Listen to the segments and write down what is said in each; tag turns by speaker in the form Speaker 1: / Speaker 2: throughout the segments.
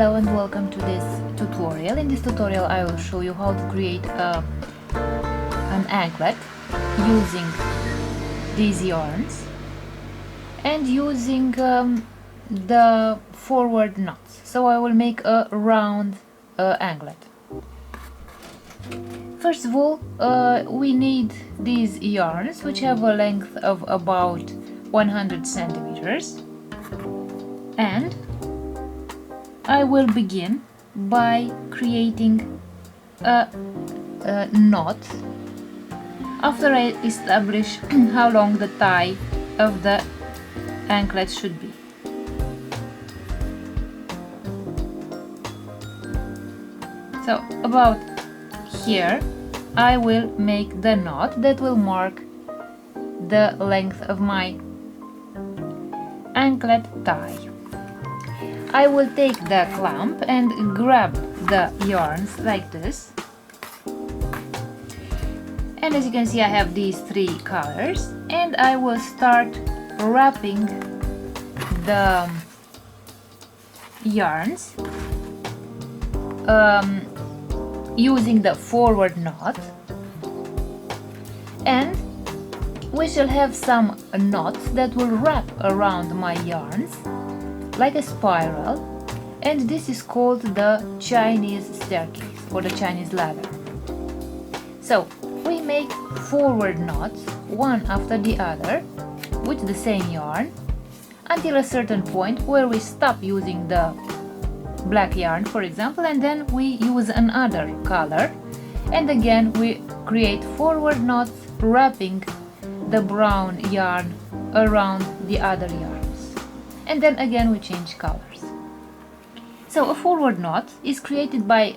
Speaker 1: Hello and welcome to this tutorial. In this tutorial I will show you how to create an anklet using these yarns and using the forward knots. So I will make a round anklet. First of all, we need these yarns which have a length of about 100 centimeters, and I will begin by creating a knot after I establish how long the tie of the anklet should be. So about here I will make the knot that will mark the length of my anklet tie. I will take the clamp and grab the yarns like this, and as you can see I have these three colors, and I will start wrapping the yarns using the forward knot, and we shall have some knots that will wrap around my yarns like a spiral, and this is called the Chinese staircase or the Chinese ladder. So we make forward knots one after the other with the same yarn until a certain point where we stop using the black yarn, for example, and then we use another color, and again we create forward knots wrapping the brown yarn around the other yarns, and then again we change colors. So a forward knot is created by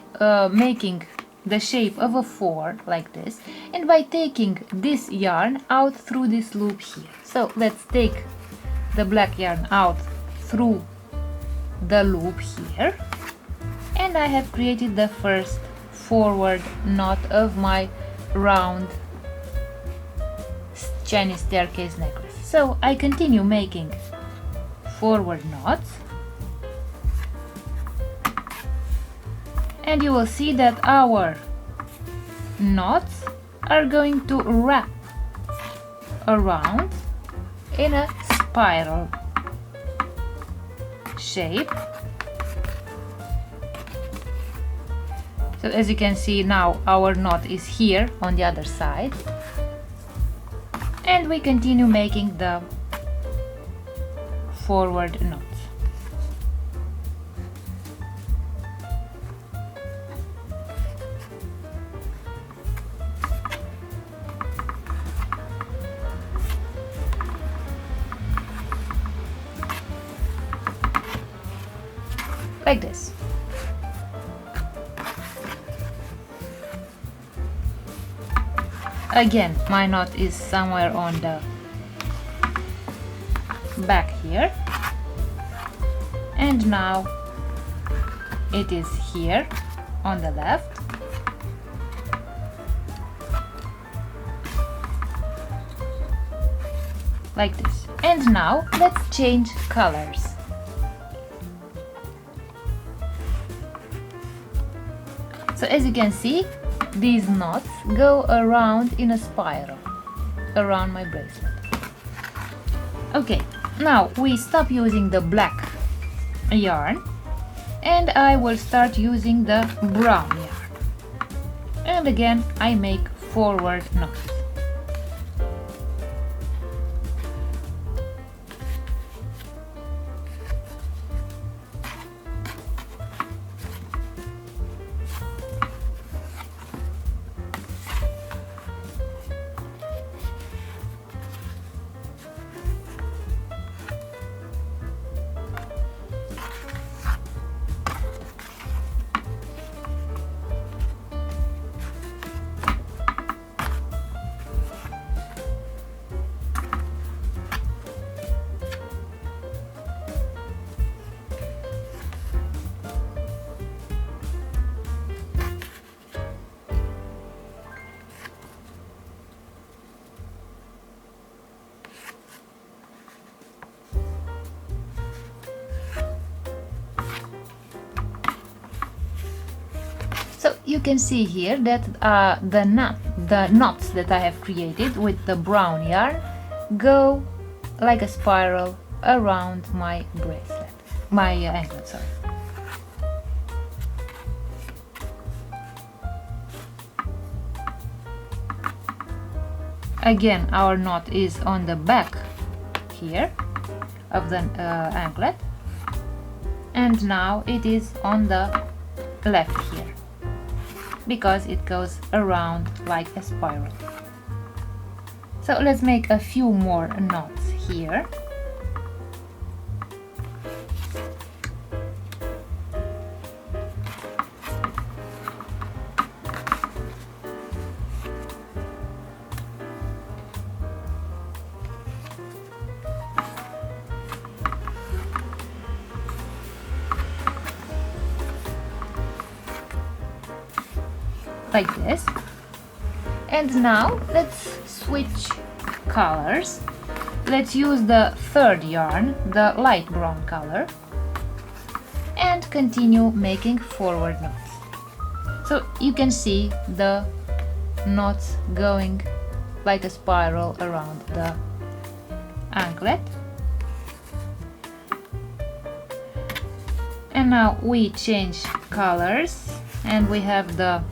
Speaker 1: making the shape of a 4 like this, and by taking this yarn out through this loop here. So let's take the black yarn out through the loop here, and I have created the first forward knot of my round Chinese staircase necklace. So I continue making forward knots, and you will see that our knots are going to wrap around in a spiral shape. So as you can see now our knot is here on the other side, and we continue making the forward knots. Like this. Again, my knot is somewhere on the back here, and now it is here on the left, like this. And now let's change colors. So as you can see, these knots go around in a spiral around my bracelet. Okay, now we stop using the black yarn, and I will start using the brown yarn, and again I make forward knots. So you can see here that the knots that I have created with the brown yarn go like a spiral around my bracelet, my anklet, sorry. Again, our knot is on the back here of the anklet, and now it is on the left here because it goes around like a spiral. So let's make a few more knots here. Like this. And now let's switch colors. Let's use the third yarn, the light brown color, and continue making forward knots. So you can see the knots going like a spiral around the anklet. And now we change colors and we have the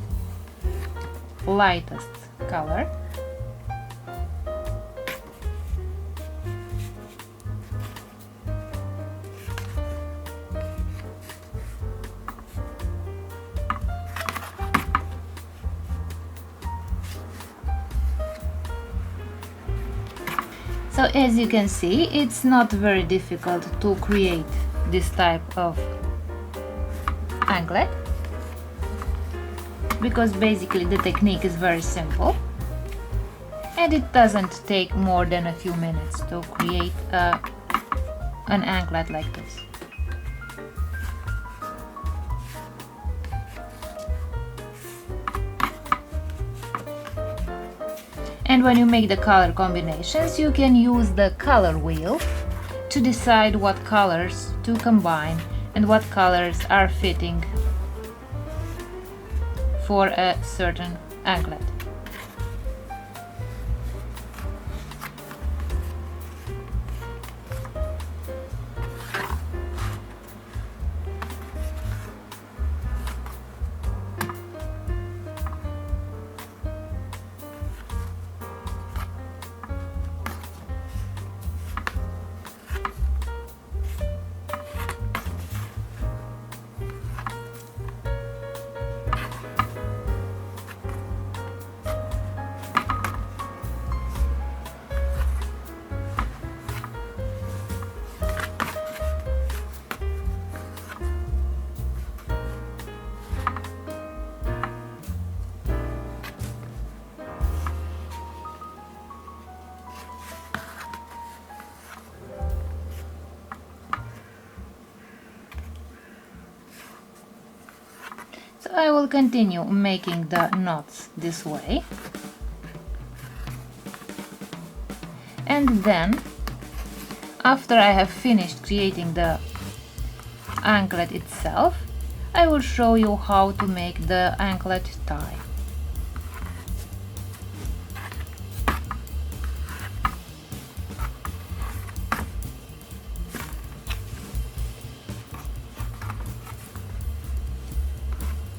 Speaker 1: lightest color. So as you can see, it's not very difficult to create this type of anklet, because basically the technique is very simple and it doesn't take more than a few minutes to create an anklet like this. And when you make the color combinations, you can use the color wheel to decide what colors to combine and what colors are fitting for a certain anklet. So I will continue making the knots this way, and then after I have finished creating the anklet itself, I will show you how to make the anklet tie.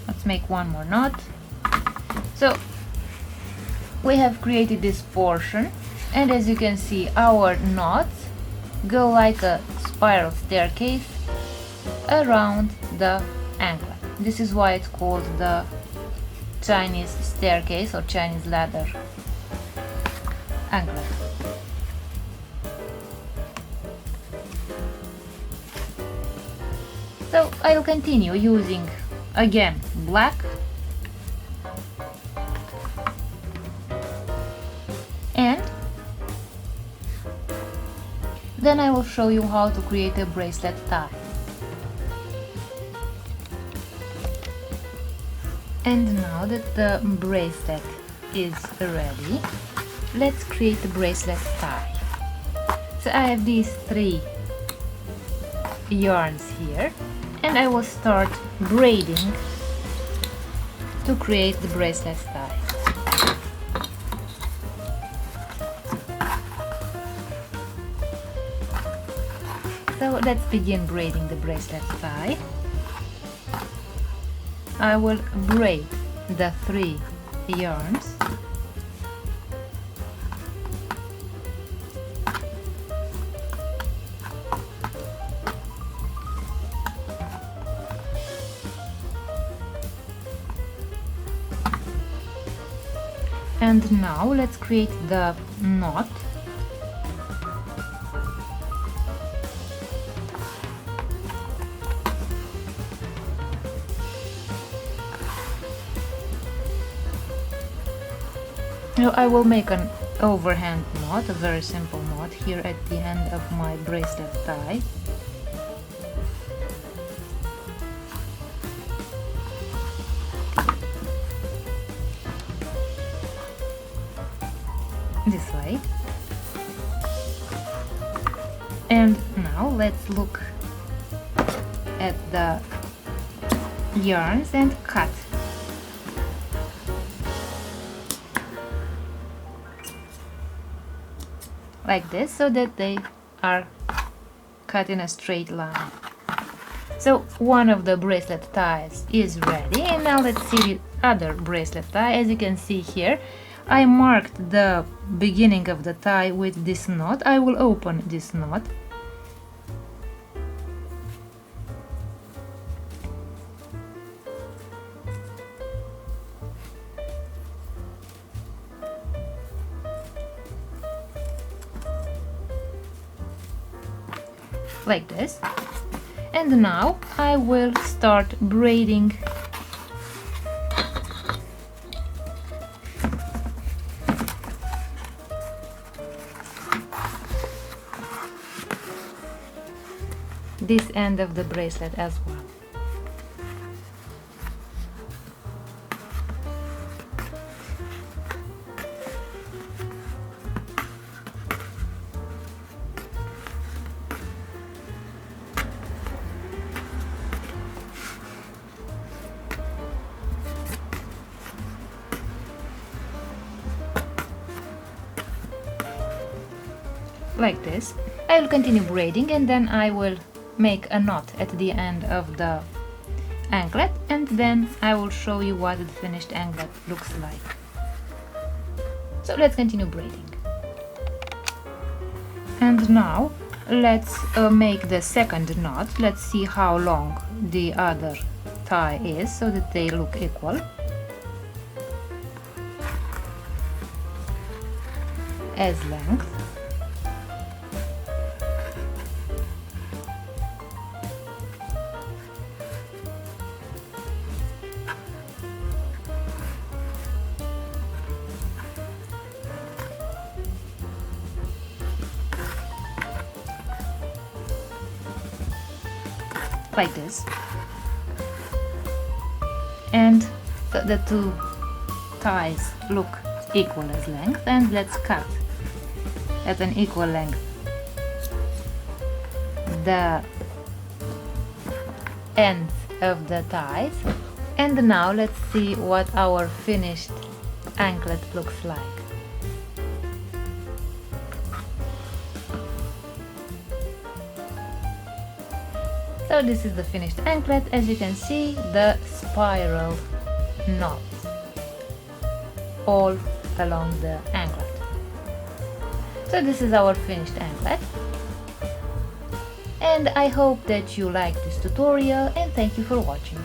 Speaker 1: Let's make one more knot. So we have created this portion, and as you can see, our knots go like a spiral staircase around the anklet. This is why it's called the Chinese staircase or Chinese ladder anklet. So I'll continue using again black and then I will show you how to create a bracelet tie. And now that the bracelet is ready, let's create the bracelet tie. So I have these 3 yarns here, and I will start braiding to create the bracelet tie. So let's begin braiding the bracelet tie. I will braid the 3 yarns. And now let's create the knot. Now I will make an overhand knot, a very simple knot here at the end of my bracelet tie. This way. And now let's look at the yarns and cut. Like this, so that they are cut in a straight line. So one of the bracelet ties is ready, and now let's see the other bracelet tie. As you can see here, I marked the beginning of the tie with this knot. I will open this knot. Like this. And now I will start braiding this end of the bracelet as well. Like this. I will continue braiding, and then I will make a knot at the end of the anklet, and then I will show you what the finished anklet looks like. So let's continue braiding. And now let's make the second knot. Let's see how long the other tie is, so that they look equal. As length. Like this. And the two ties look equal as length, and let's cut at an equal length the ends of the ties. And now let's see what our finished anklet looks like. So this is the finished anklet. As you can see, the spiral knots all along the anklet. So this is our finished anklet. And I hope that you liked this tutorial, and thank you for watching.